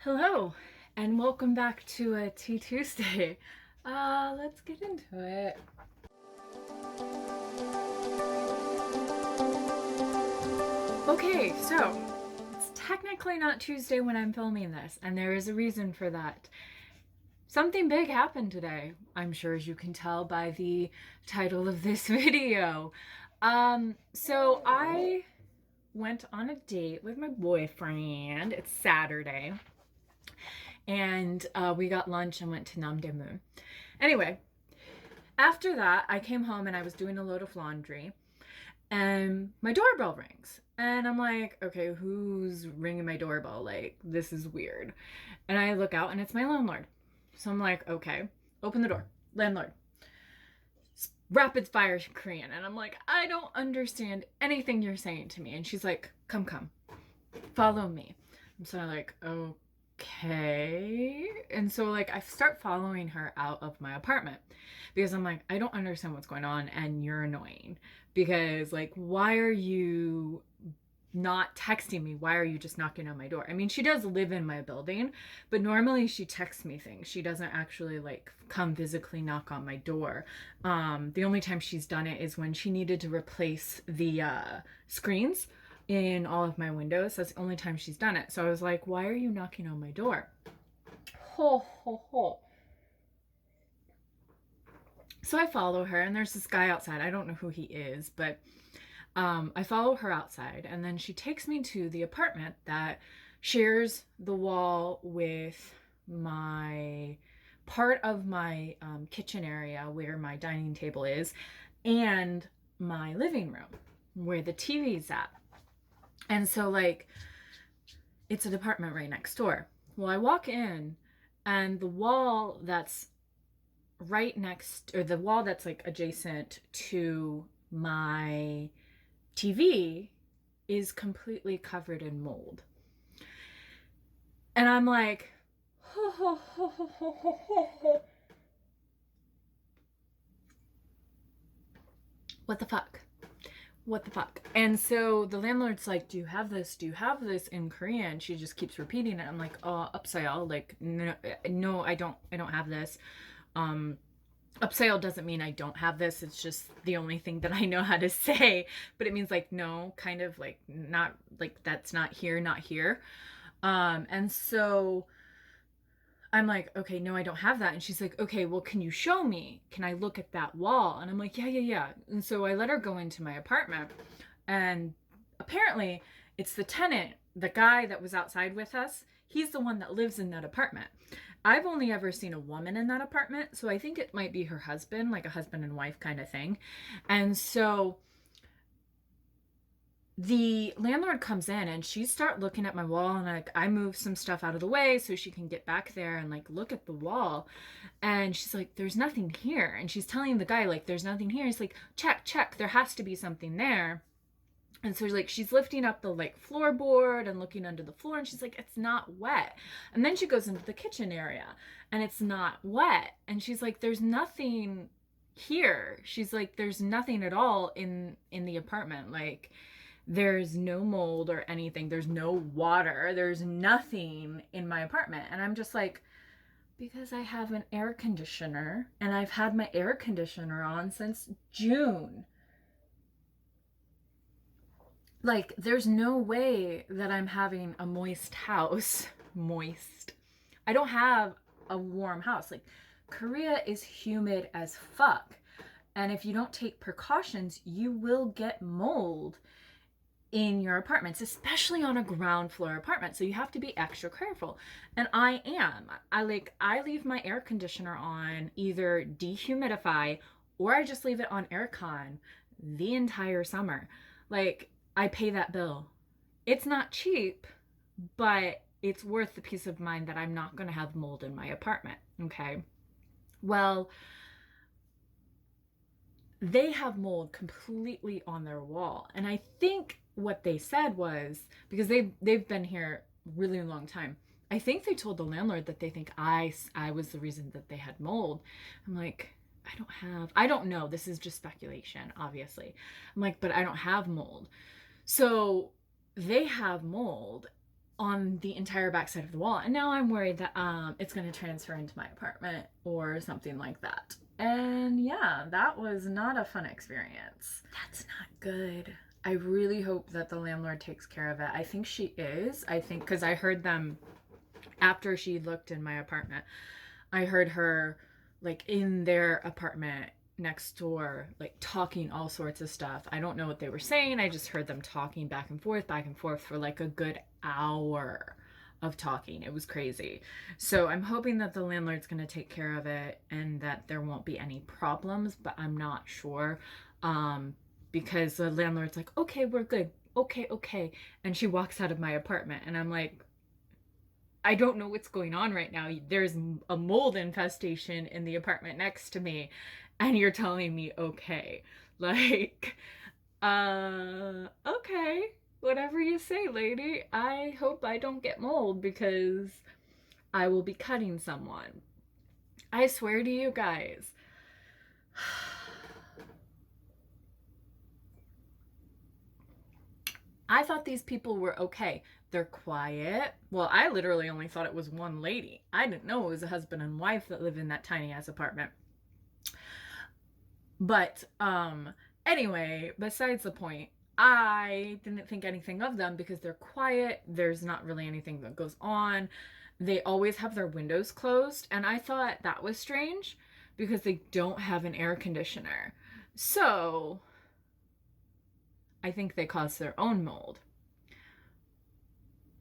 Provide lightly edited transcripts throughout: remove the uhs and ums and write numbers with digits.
Hello, and welcome back to a Tea Tuesday. Let's get into it. Okay, so it's technically not Tuesday when I'm filming this, and there is a reason for that. Something big happened today, I'm sure as you can tell by the title of this video. So I went on a date with my boyfriend. It's Saturday. And we got lunch and went to Namdaemun. Anyway, after that, I came home and I was doing a load of laundry, and my doorbell rings. And I'm like, okay, who's ringing my doorbell? Like, this is weird. And I look out and it's my landlord. So I'm like, okay, open the door. Landlord. Rapid fire Korean. And I'm like, I don't understand anything you're saying to me. And she's like, come, follow me. I'm sort of like, okay. And so like I start following her out of my apartment because I'm like, I don't understand what's going on and you're annoying. Because like, why are you not texting me? Why are you just knocking on my door? I mean, she does live in my building, but normally she texts me things. She doesn't actually like come physically knock on my door. The only time she's done it is when she needed to replace the screens in all of my windows. That's the only time she's done it. So I was like, why are you knocking on my door? Ho, ho, ho. So I follow her, and there's this guy outside. I don't know who he is, but I follow her outside, and then she takes me to the apartment that shares the wall with my part of my kitchen area where my dining table is and my living room where the TV's at. And so, like, it's an apartment right next door. Well, I walk in, and the wall that's right next, or the wall that's like adjacent to my TV is completely covered in mold. And I'm like, ho, ho, ho, ho, ho, ho, ho. What the fuck? What the fuck? And so the landlord's like, do you have this? Do you have this in Korean? She just keeps repeating it. I'm like, oh, upsale. Like, no, I don't have this. Upsale doesn't mean I don't have this. It's just the only thing that I know how to say. But it means like, no, kind of like not like that's not here, not here. And so I'm like, okay, no, I don't have that. And she's like, okay, well, can you show me? Can I look at that wall? And I'm like, yeah. And so I let her go into my apartment. And apparently, it's the tenant, the guy that was outside with us. He's the one that lives in that apartment. I've only ever seen a woman in that apartment. So I think it might be her husband, like a husband and wife kind of thing. And so the landlord comes in and she start looking at my wall, and like I move some stuff out of the way so she can get back there and like look at the wall. And she's like, there's nothing here. And she's telling the guy, like, there's nothing here. He's like, check, there has to be something there. And so like she's lifting up the like floorboard and looking under the floor, and she's like, it's not wet. And then she goes into the kitchen area and it's not wet. And she's like, there's nothing here. She's like, there's nothing at all in the apartment. Like, there's no mold or anything. There's no water. There's nothing in my apartment. And I'm just like, because I have an air conditioner and I've had my air conditioner on since June. Like, there's no way that I'm having a moist house. Moist. I don't have a warm house. Like, Korea is humid as fuck. And if you don't take precautions, you will get mold in your apartments, especially on a ground floor apartment. So you have to be extra careful. And I am. I leave my air conditioner on, either dehumidify, or I just leave it on aircon the entire summer. Like, I pay that bill. It's not cheap, but it's worth the peace of mind that I'm not going to have mold in my apartment. Okay. Well, they have mold completely on their wall. And I think what they said was, because they've been here a really long time, I think they told the landlord that they think I was the reason that they had mold. I'm like, I don't know. This is just speculation, obviously. I'm like, but I don't have mold. So they have mold. on the entire backside of the wall. And now I'm worried that it's going to transfer into my apartment or something like that. And yeah, that was not a fun experience. That's not good. I really hope that the landlord takes care of it. I think she is. I think because I heard them after she looked in my apartment. I heard her like in their apartment next door, like talking all sorts of stuff. I don't know what they were saying. I just heard them talking back and forth for like a good hour of talking. It was crazy. So I'm hoping that the landlord's going to take care of it and that there won't be any problems, but I'm not sure. Because the landlord's like, okay, we're good. Okay, okay. And she walks out of my apartment and I'm like, I don't know what's going on right now. There's a mold infestation in the apartment next to me, and you're telling me okay. Like, okay. Whatever you say, lady. I hope I don't get mold because I will be cutting someone. I swear to you guys. I thought these people were okay. They're quiet. Well, I literally only thought it was one lady. I didn't know it was a husband and wife that live in that tiny ass apartment. But anyway, besides the point, I didn't think anything of them because they're quiet. There's not really anything that goes on. They always have their windows closed, and I thought that was strange because they don't have an air conditioner. So, I think they caused their own mold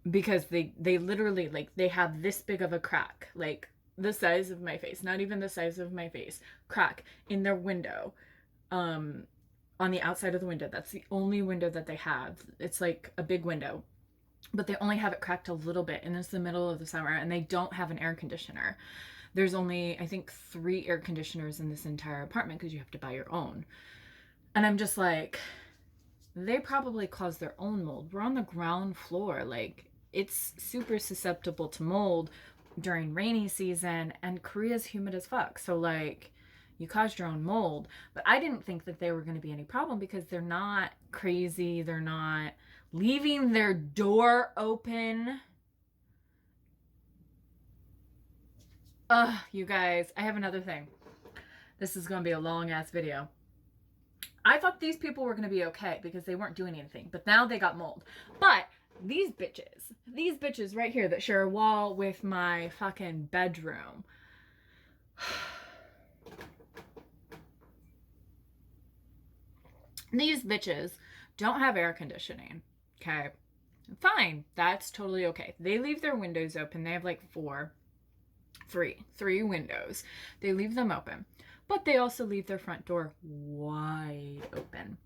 because they literally like they have this big of a crack, like the size of my face, not even the size of my face, crack in their window, on the outside of the window. That's the only window that they have. It's like a big window, but they only have it cracked a little bit, and it's the middle of the summer, and they don't have an air conditioner. There's only, I think, 3 air conditioners in this entire apartment because you have to buy your own. And I'm just like, they probably caused their own mold. We're on the ground floor. Like, it's super susceptible to mold during rainy season, and Korea's humid as fuck. So, like, you caused your own mold. But I didn't think that there were going to be any problem because they're not crazy. They're not leaving their door open. Ugh, you guys, I have another thing. This is going to be a long ass video. I thought these people were going to be okay because they weren't doing anything, but now they got mold. But these bitches right here that share a wall with my fucking bedroom. These bitches don't have air conditioning. Okay. Fine. That's totally okay. They leave their windows open. They have like three windows. They leave them open. But they also leave their front door wide open.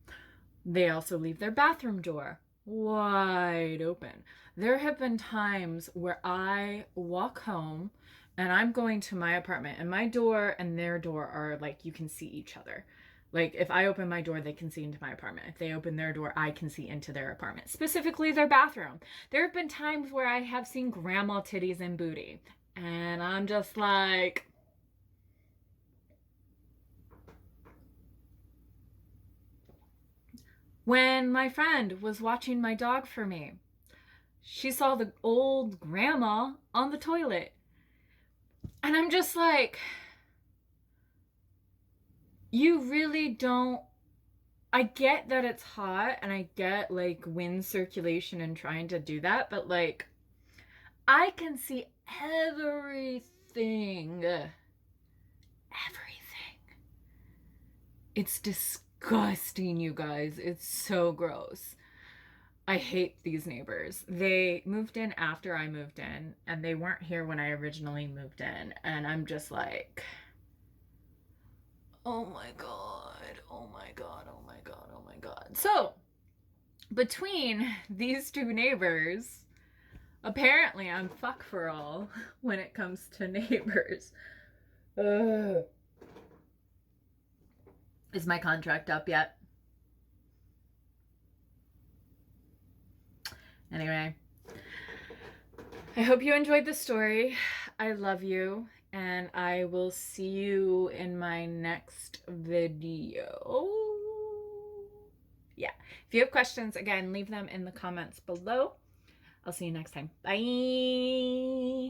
They also leave their bathroom door wide open. There have been times where I walk home and I'm going to my apartment, and my door and their door are like, you can see each other. Like, if I open my door, they can see into my apartment. If they open their door, I can see into their apartment, specifically their bathroom. There have been times where I have seen grandma titties and booty, and I'm just like, when my friend was watching my dog for me, she saw the old grandma on the toilet. And I'm just like, you really don't. I get that it's hot and I get like wind circulation and trying to do that, but like, I can see everything. Everything. It's disgusting, you guys. It's so gross. I hate these neighbors. They moved in after I moved in, and they weren't here when I originally moved in. And I'm just like, oh my God, oh my God, oh my God, oh my God. So, between these two neighbors, apparently I'm fuck for all when it comes to neighbors. Ugh. Is my contract up yet? Anyway, I hope you enjoyed the story. I love you, and I will see you in my next video. Yeah. If you have questions, again, leave them in the comments below. I'll see you next time. Bye.